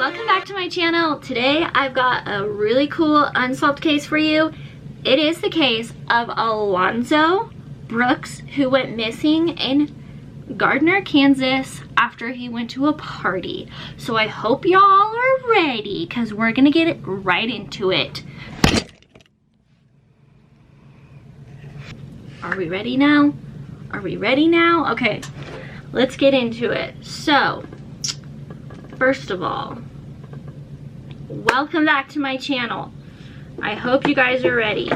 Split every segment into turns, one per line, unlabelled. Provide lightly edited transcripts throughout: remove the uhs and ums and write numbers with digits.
welcome back to my channel. Today I've got a really cool unsolved case for you. It is the case of Alonzo Brooks, who went missing in Gardner, Kansas after he went to a party. So I hope y'all are ready because we're gonna get it right into it. Are we ready now? Are we ready now? Okay, let's get into it. So, first of all, welcome back to my channel. I hope you guys are ready.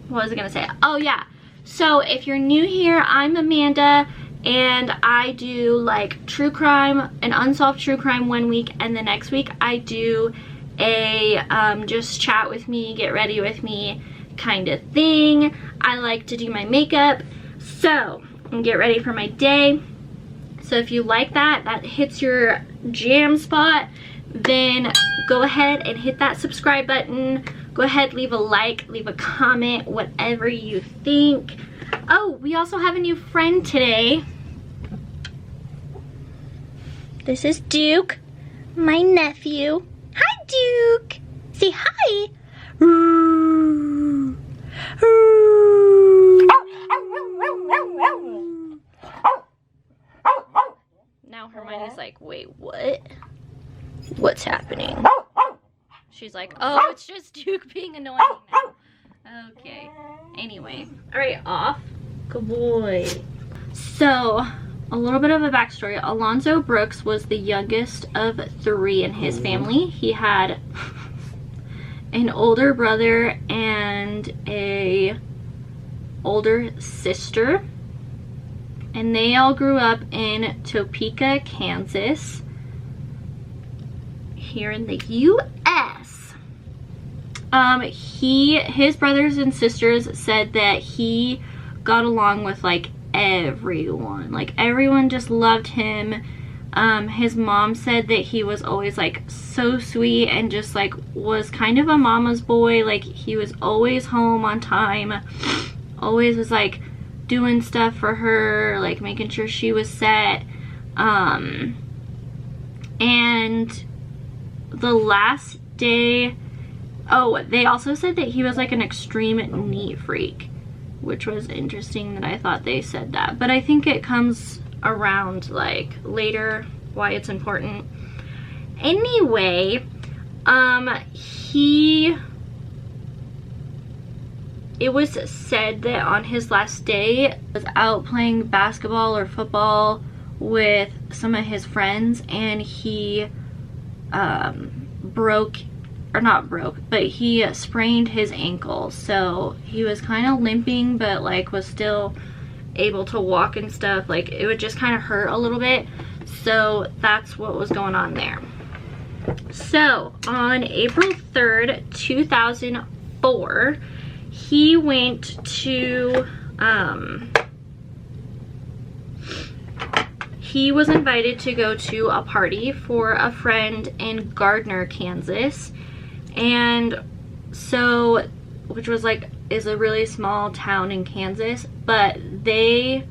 What was I gonna say? Oh yeah, so if you're new here, I'm Amanda and I do like true crime and unsolved true crime one week, and the next week I do a just chat with me, get ready with me kind of thing. I like to do my makeup, so get ready for my day. So if you like that, that hits your jam spot, then go ahead and hit that subscribe button. Go ahead, leave a like, leave a comment, whatever you think. Oh, we also have a new friend today. This is Duke, my nephew. Hi, Duke. Say hi. Now Hermione's like, wait, what? What's happening? She's like, oh, it's just Duke being annoying now. Okay. Anyway. Alright, off. Good boy. So, a little bit of a backstory. Alonzo Brooks was the youngest of 3 in his family. He had an older brother and a older sister. And they all grew up in Topeka, Kansas, here in the U.S. His brothers and sisters said that he got along with like everyone. Like everyone just loved him. His mom said that he was always like so sweet and just like was kind of a mama's boy. Like he was always home on time, always was like doing stuff for her, like making sure she was set. And the last day, oh, they also said that he was like an extreme neat freak, which was interesting that I thought they said that, but I think it comes around like later why it's important. Anyway, it was said that on his last day, he was out playing basketball or football with some of his friends, and he he sprained his ankle. So he was kind of limping, but like was still able to walk and stuff. Like it would just kind of hurt a little bit. So that's what was going on there. So on April 3rd, 2004, he went to, he was invited to go to a party for a friend in Gardner, Kansas. And so, which was like, is a really small town in Kansas, but this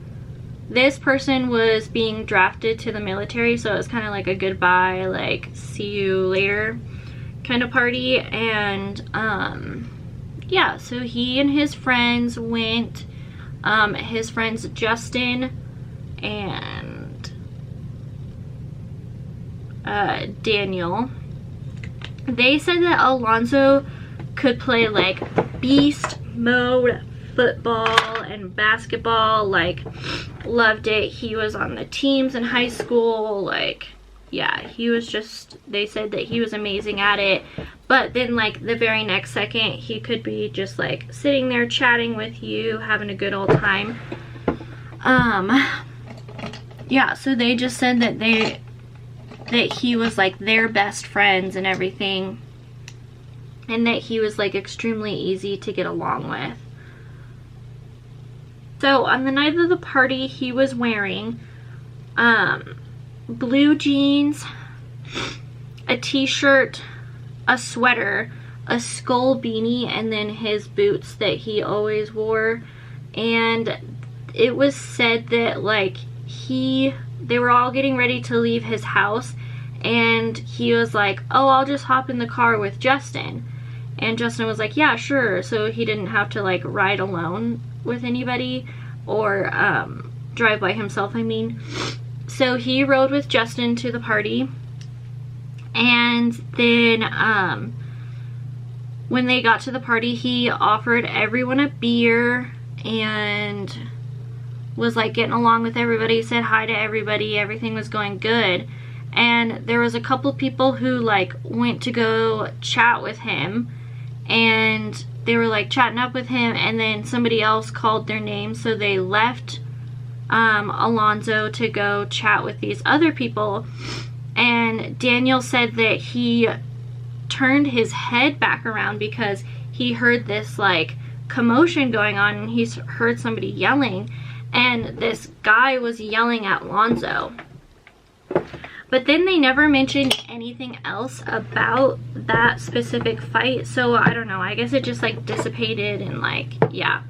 person was being drafted to the military, so it was kind of like a goodbye, like see you later kind of party. And yeah, so he and his friends went, his friends Justin and Daniel. They said that Alonzo could play like beast mode football and basketball, like loved it. He was on the teams in high school, like yeah, he was just, they said that he was amazing at it. But then like the very next second he could be just like sitting there chatting with you, having a good old time. Yeah, so they just said that he was like their best friends and everything, and that he was like extremely easy to get along with. So on the night of the party, he was wearing blue jeans, a t-shirt, a sweater, a skull beanie, and then his boots that he always wore. And it was said that like they were all getting ready to leave his house, and he was like, oh, I'll just hop in the car with Justin. And Justin was like, yeah, sure. So he didn't have to like ride alone with anybody, or drive by himself, I mean. So he rode with Justin to the party, and then when they got to the party, he offered everyone a beer and was like getting along with everybody, said hi to everybody, everything was going good. And there was a couple people who like went to go chat with him, and they were like chatting up with him, and then somebody else called their name, so they left Alonzo to go chat with these other people. And Daniel said that he turned his head back around because he heard this like commotion going on, and he heard somebody yelling, and this guy was yelling at Alonzo. But then they never mentioned anything else about that specific fight, so I don't know, I guess it just like dissipated and like, yeah.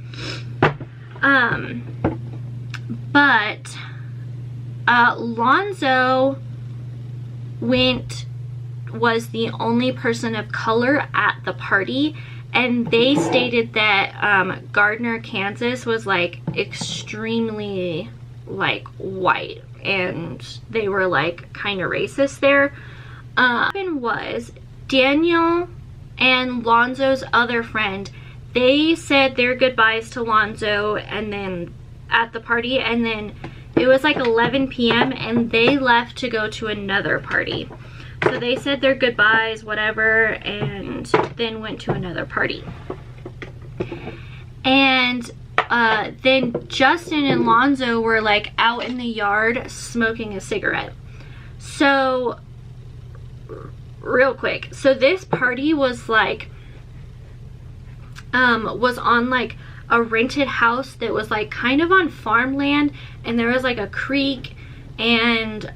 But Alonzo was the only person of color at the party, and they stated that Gardner, Kansas was like extremely like white, and they were like kind of racist there. What happened was Daniel and Lonzo's other friend, they said their goodbyes to Lonzo and then at the party, and then it was like 11 p.m. and they left to go to another party. So they said their goodbyes, whatever, and then went to another party. And then Justin and Alonzo were like out in the yard smoking a cigarette. So real quick, so this party was like was on like a rented house that was like kind of on farmland, and there was like a creek, and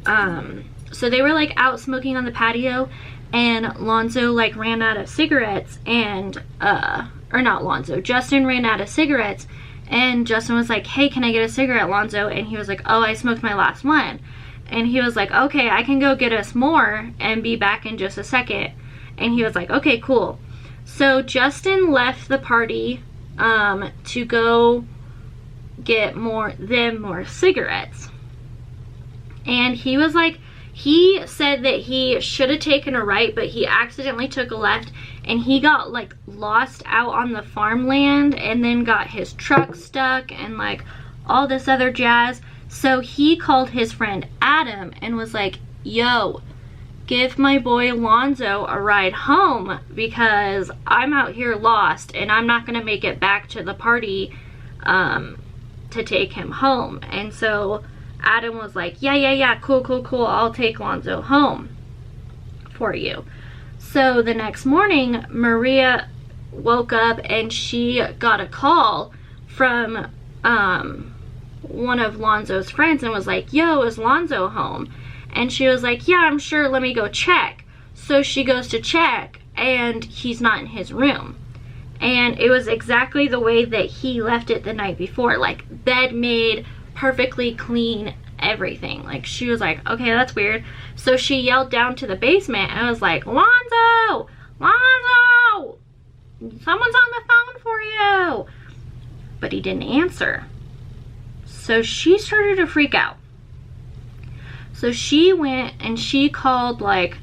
so they were like out smoking on the patio, and Alonzo like ran out of cigarettes, and or not Alonzo, Justin ran out of cigarettes. And Justin was like, hey, can I get a cigarette, Alonzo? And he was like, oh, I smoked my last one. And he was like, okay, I can go get us more and be back in just a second. And he was like, okay, cool. So Justin left the party to go get more cigarettes. And he was like, he said that he should have taken a right, but he accidentally took a left, and he got like lost out on the farmland, and then got his truck stuck and like all this other jazz. So he called his friend Adam and was like, yo, give my boy Alonzo a ride home, because I'm out here lost and I'm not gonna make it back to the party to take him home. And so Adam was like, yeah, cool, I'll take Alonzo home for you. So the next morning, Maria woke up and she got a call from one of Alonzo's friends and was like, yo, is Alonzo home? And she was like, yeah, I'm sure, let me go check. So she goes to check, and he's not in his room. And it was exactly the way that he left it the night before, like bed made, perfectly clean, everything. Like, she was like, okay, that's weird. So she yelled down to the basement and was like, Alonzo, someone's on the phone for you. But he didn't answer. So she started to freak out. So she went and she called like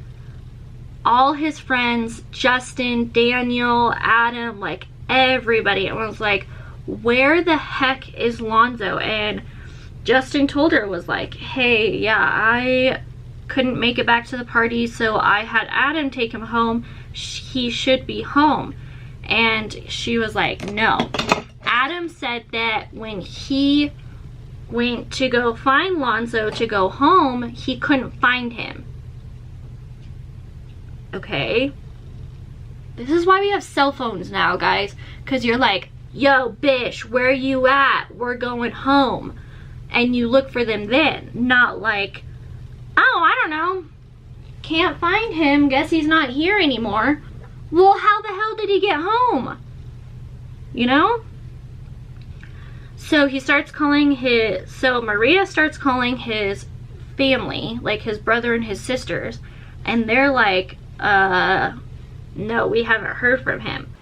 all his friends, Justin, Daniel, Adam, like everybody, and was like, where the heck is Alonzo? And Justin told her, was like, hey, yeah, I couldn't make it back to the party, so I had Adam take him home. He should be home. And she was like, no. Adam said that when he went to go find Alonzo to go home, he couldn't find him. Okay. This is why we have cell phones now, guys. Because you're like, yo, bish, where you at? We're going home. And you look for them then. Not like, oh, I don't know. Can't find him. Guess he's not here anymore. Well, how the hell did he get home? You know? So he starts calling Maria starts calling his family, like his brother and his sisters, and they're like, no, we haven't heard from him.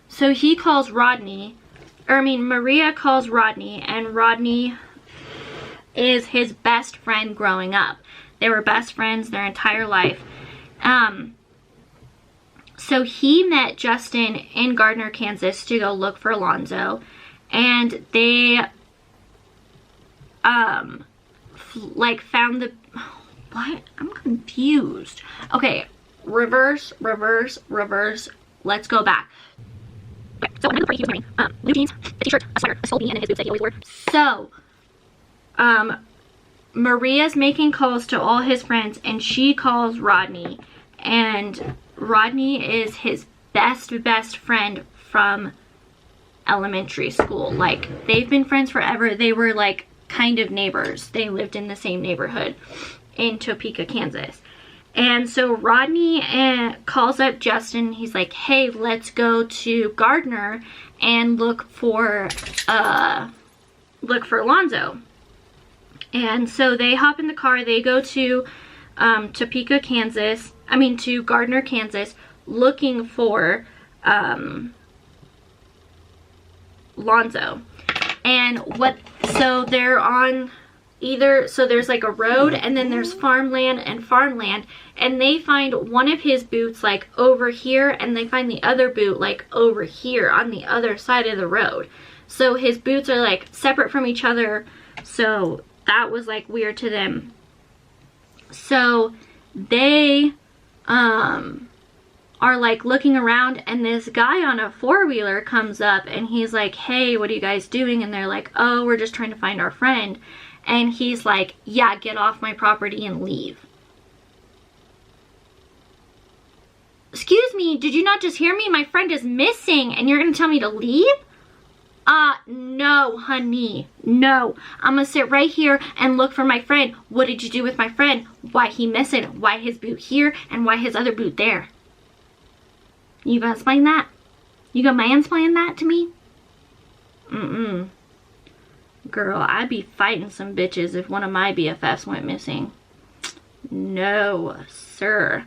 So he calls Maria calls Rodney, and Rodney is his best friend growing up. They were best friends their entire life. So he met Justin in Gardner, Kansas to go look for Alonzo, and they like found the what? I'm confused. Okay, reverse. Let's go back. So another party he was wearing blue jeans, a t-shirt, a sweater, a skull beanie, and then his boots that he always wore. So Maria's making calls to all his friends, and she calls Rodney, and Rodney is his best friend from elementary school. Like, they've been friends forever. They were like kind of neighbors. They lived in the same neighborhood in Topeka, Kansas. And so Rodney calls up Justin. He's like, hey, let's go to Gardner and look for Alonzo. And so they hop in the car. They go to to Gardner, Kansas, looking for Alonzo. And so they're on so there's like a road, and then there's farmland, and they find one of his boots like over here, and they find the other boot like over here on the other side of the road. So his boots are like separate from each other, so that was like weird to them. So they are like looking around, and this guy on a four-wheeler comes up, and he's like, hey, what are you guys doing? And they're like, oh, we're just trying to find our friend. And he's like, yeah, get off my property and leave. Excuse me, did you not just hear me? My friend is missing, and you're gonna tell me to leave? No, honey, no. I'm gonna sit right here and look for my friend. What did you do with my friend? Why he missing? Why his boot here and why his other boot there? You gonna explain that? You gonna mansplain that to me? Girl, I'd be fighting some bitches if one of my BFFs went missing. No, sir.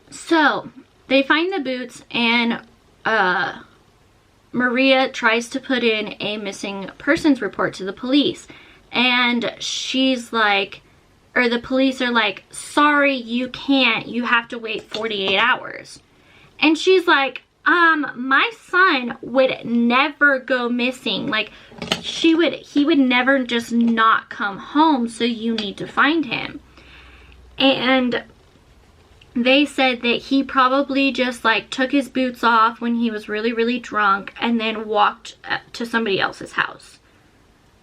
So, they find the boots, and Maria tries to put in a missing persons report to the police. And she's like, or the police are like, sorry, you can't. You have to wait 48 hours. And she's like, my son would never go missing. Like, he would never just not come home, so you need to find him. And they said that he probably just like took his boots off when he was really, really drunk and then walked to somebody else's house.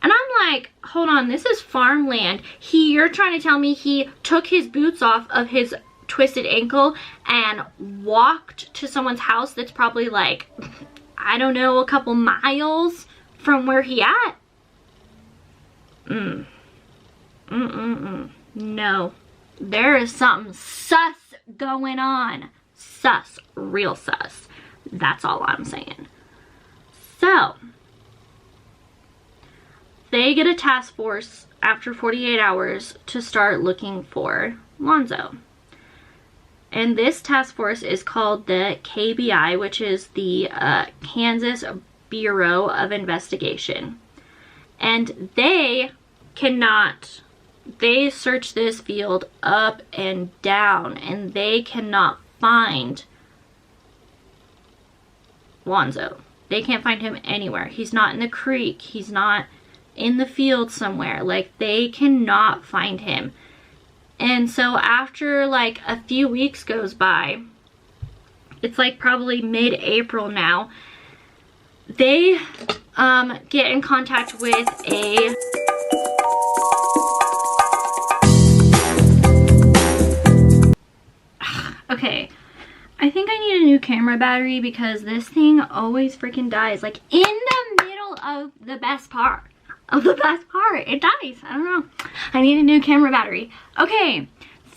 And I'm like, hold on, this is farmland. You're trying to tell me he took his boots off of his twisted ankle and walked to someone's house that's probably like, I don't know, a couple miles from where he at? No. There is something sus going on. Sus. Real sus. That's all I'm saying. So, they get a task force after 48 hours to start looking for Alonzo. And this task force is called the KBI, which is the Kansas Bureau of Investigation. And they search this field up and down, and they cannot find Alonzo. They can't find him anywhere. He's not in the creek. He's not in the field somewhere. Like, they cannot find him. And so after like a few weeks goes by, it's like probably mid-April now, they get in contact with a okay, I think I need a new camera battery because this thing always freaking dies like in the middle of the best part. It dies. I don't know. I need a new camera battery. Okay,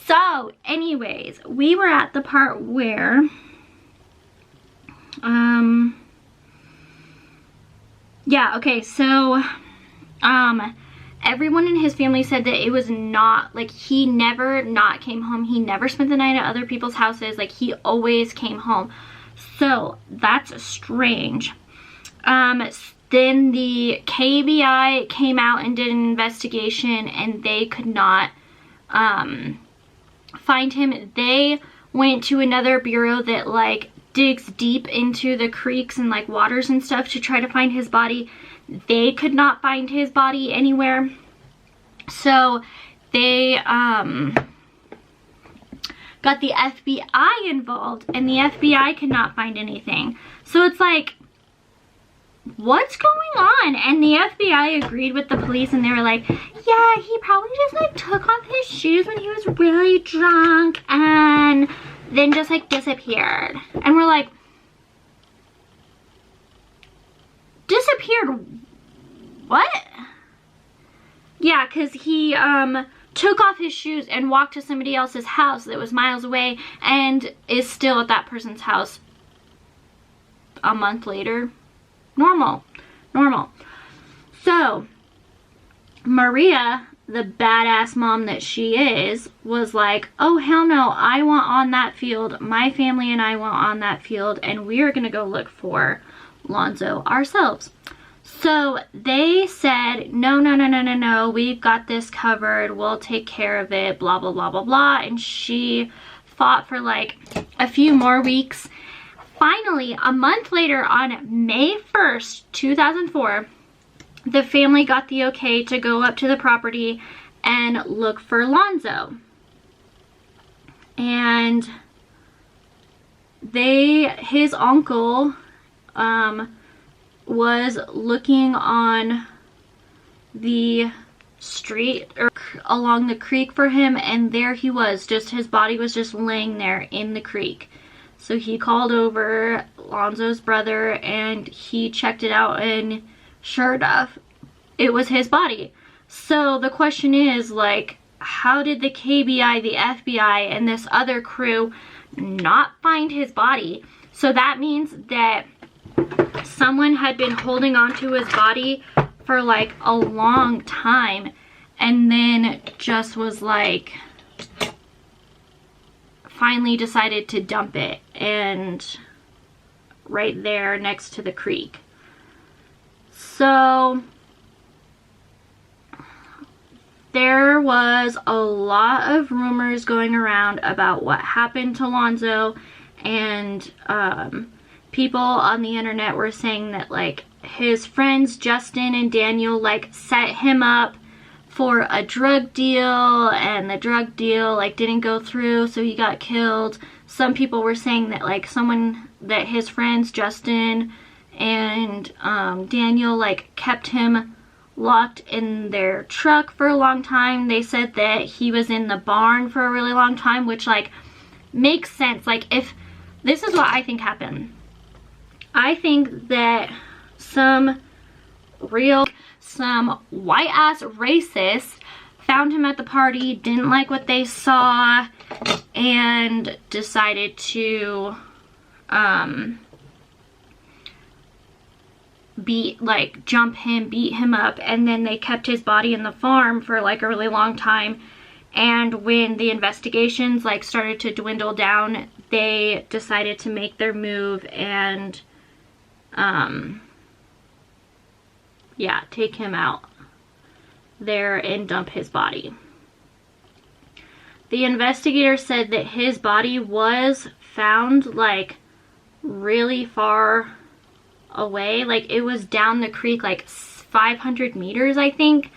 so anyways, we were at the part where yeah, okay, so everyone in his family said that it was not, like, he never not came home. He never spent the night at other people's houses. Like, he always came home. So that's strange. Then the KBI came out and did an investigation, and they could not find him. They went to another bureau that like digs deep into the creeks and like waters and stuff to try to find his body. They could not find his body anywhere. So they got the FBI involved, and the FBI could not find anything. So it's like, what's going on? And the FBI agreed with the police, and they were like, yeah, he probably just like took off his shoes when he was really drunk and then just like disappeared. And we're like, disappeared what? Yeah, because he took off his shoes and walked to somebody else's house that was miles away and is still at that person's house a month later. Normal. So Maria, the badass mom that she is, was like, oh hell no, I want on that field. My family and I want on that field, and we are gonna go look for Alonzo ourselves. So they said, no, we've got this covered, we'll take care of it, blah blah blah blah blah. And she fought for like a few more weeks. Finally, a month later, on May 1st, 2004, the family got the okay to go up to the property and look for Alonzo. And his uncle was looking on the street or along the creek for him, and there he was, just his body was just laying there in the creek. So he called over Alonzo's brother and he checked it out, and sure enough, it was his body. So the question is, like, how did the KBI, the FBI, and this other crew not find his body? So that means that someone had been holding on to his body for like a long time, and then just was like, finally decided to dump it, and right there next to the creek. So there was a lot of rumors going around about what happened to Alonzo, and people on the internet were saying that like his friends Justin and Daniel like set him up for a drug deal, and the drug deal like didn't go through, so he got killed. Some people were saying that like that his friends Justin and Daniel like kept him locked in their truck for a long time. They said that he was in the barn for a really long time, which like makes sense. Like, if this is what I think happened, I think that some white ass racist found him at the party, didn't like what they saw, and decided to jump him, beat him up, and then they kept his body in the farm for like a really long time. And when the investigations like started to dwindle down, they decided to make their move and yeah, take him out there and dump his body. The investigator said that his body was found like really far away, like it was down the creek like 500 meters, I think.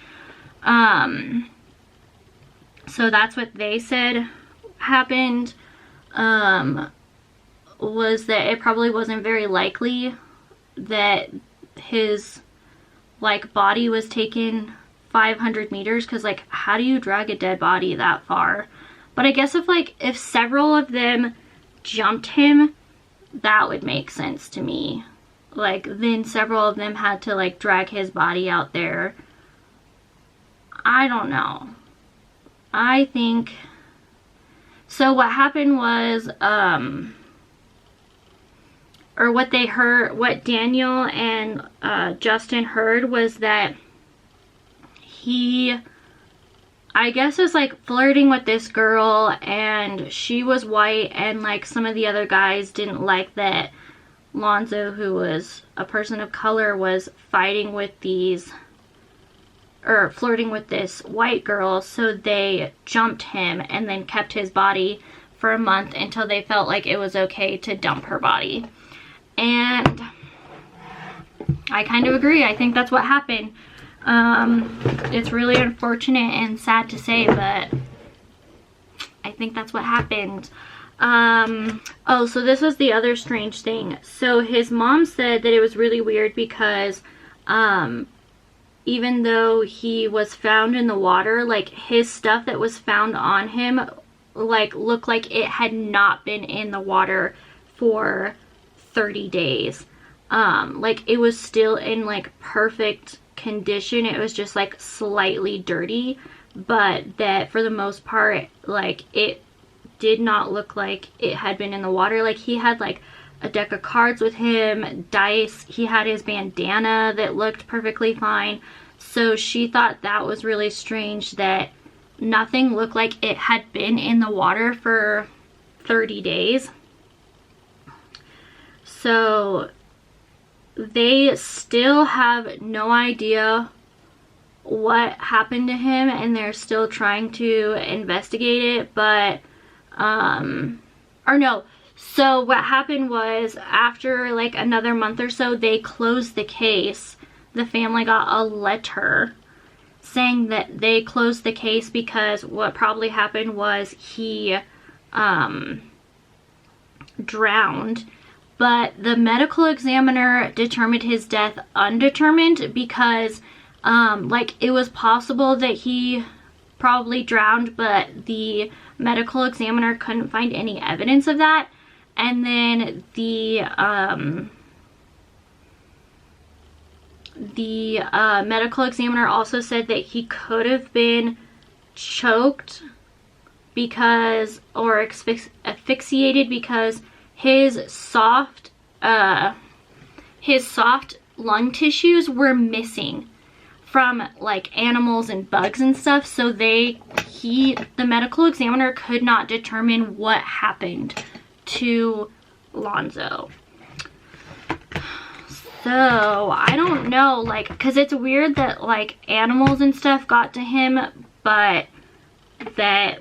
So that's what they said happened, was that it probably wasn't very likely that his like body was taken 500 meters, because like how do you drag a dead body that far? But I guess if several of them jumped him, that would make sense to me. Like, then several of them had to like drag his body out there. I don't know. I think so. What happened was or what they heard, what Daniel and Justin heard was that he, I guess, was like flirting with this girl, and she was white, and like some of the other guys didn't like that Alonzo, who was a person of color, was fighting with these, or flirting with this white girl, so they jumped him and then kept his body for a month until they felt like it was okay to dump her body. And I kind of agree. I think that's what happened. It's really unfortunate and sad to say, but I think that's what happened. Oh, so this was the other strange thing. So his mom said that it was really weird because, even though he was found in the water, like his stuff that was found on him, like looked like it had not been in the water for 30 days. Like it was still in like perfect condition. It was just like slightly dirty, but that for the most part, like it did not look like it had been in the water. Like he had like a deck of cards with him, dice, he had his bandana that looked perfectly fine. So she thought that was really strange that nothing looked like it had been in the water for 30 days. So they still have no idea what happened to him, and they're still trying to investigate it, but or no, so what happened was after like another month or so, they closed the case. The family got a letter saying that they closed the case because what probably happened was he drowned, but the medical examiner determined his death undetermined because like it was possible that he probably drowned, but the medical examiner couldn't find any evidence of that. And then the medical examiner also said that he could have been choked because, or asphyxiated because his soft lung tissues were missing from like animals and bugs and stuff. So the medical examiner could not determine what happened to Alonzo. So I don't know, like, because it's weird that like animals and stuff got to him, but that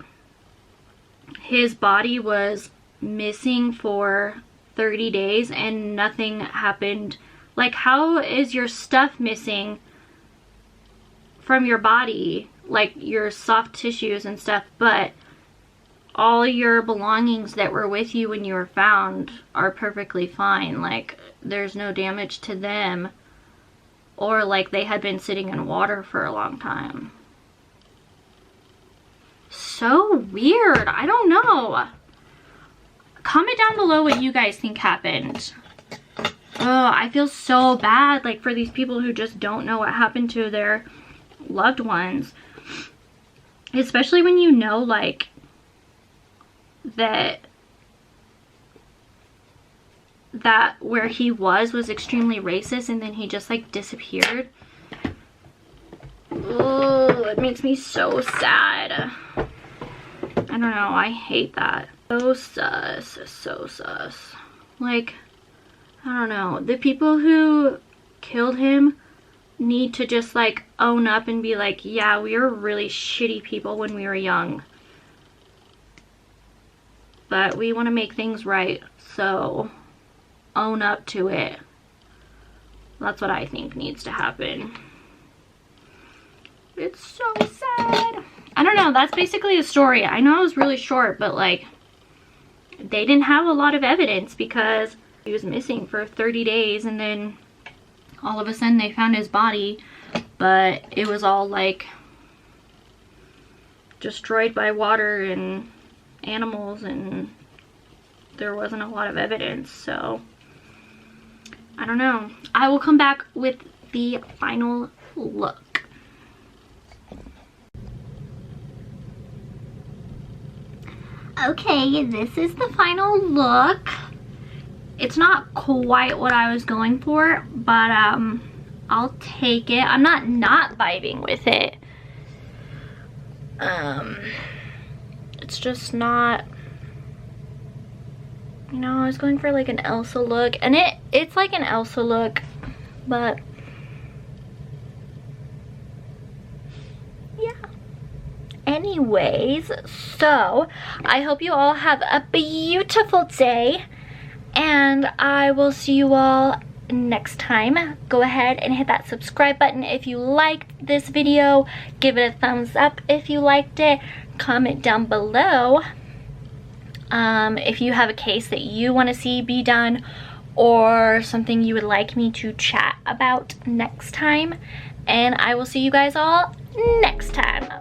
his body was missing for 30 days and nothing happened. Like, how is your stuff missing from your body, like your soft tissues and stuff, but all your belongings that were with you when you were found are perfectly fine? Like, there's no damage to them, or like they had been sitting in water for a long time. So weird. I don't know. Comment down below what you guys think happened. Oh, I feel so bad, like, for these people who just don't know what happened to their loved ones, especially when you know, like, that where he was extremely racist, and then he just like disappeared. Oh, it makes me so sad. I don't know, I hate that. So sus, so sus. Like, I don't know, the people who killed him need to just like own up and be like, yeah, we were really shitty people when we were young, but we want to make things right, so own up to it. That's what I think needs to happen. It's so sad. I don't know, that's basically the story. I know it was really short, but like, they didn't have a lot of evidence because he was missing for 30 days, and then all of a sudden they found his body, but it was all like destroyed by water and animals, and there wasn't a lot of evidence. So I don't know. I will come back with the final look. Okay, this is the final look. It's not quite what I was going for, but I'll take it. I'm not vibing with it. It's just not, you know, I was going for like an Elsa look, and it's like an Elsa look, but yeah. Anyways, so I hope you all have a beautiful day, and I will see you all next time. Go ahead and hit that subscribe button if you liked this video. Give it a thumbs up if you liked it. Comment down below if you have a case that you want to see be done, or something you would like me to chat about next time. And I will see you guys all next time.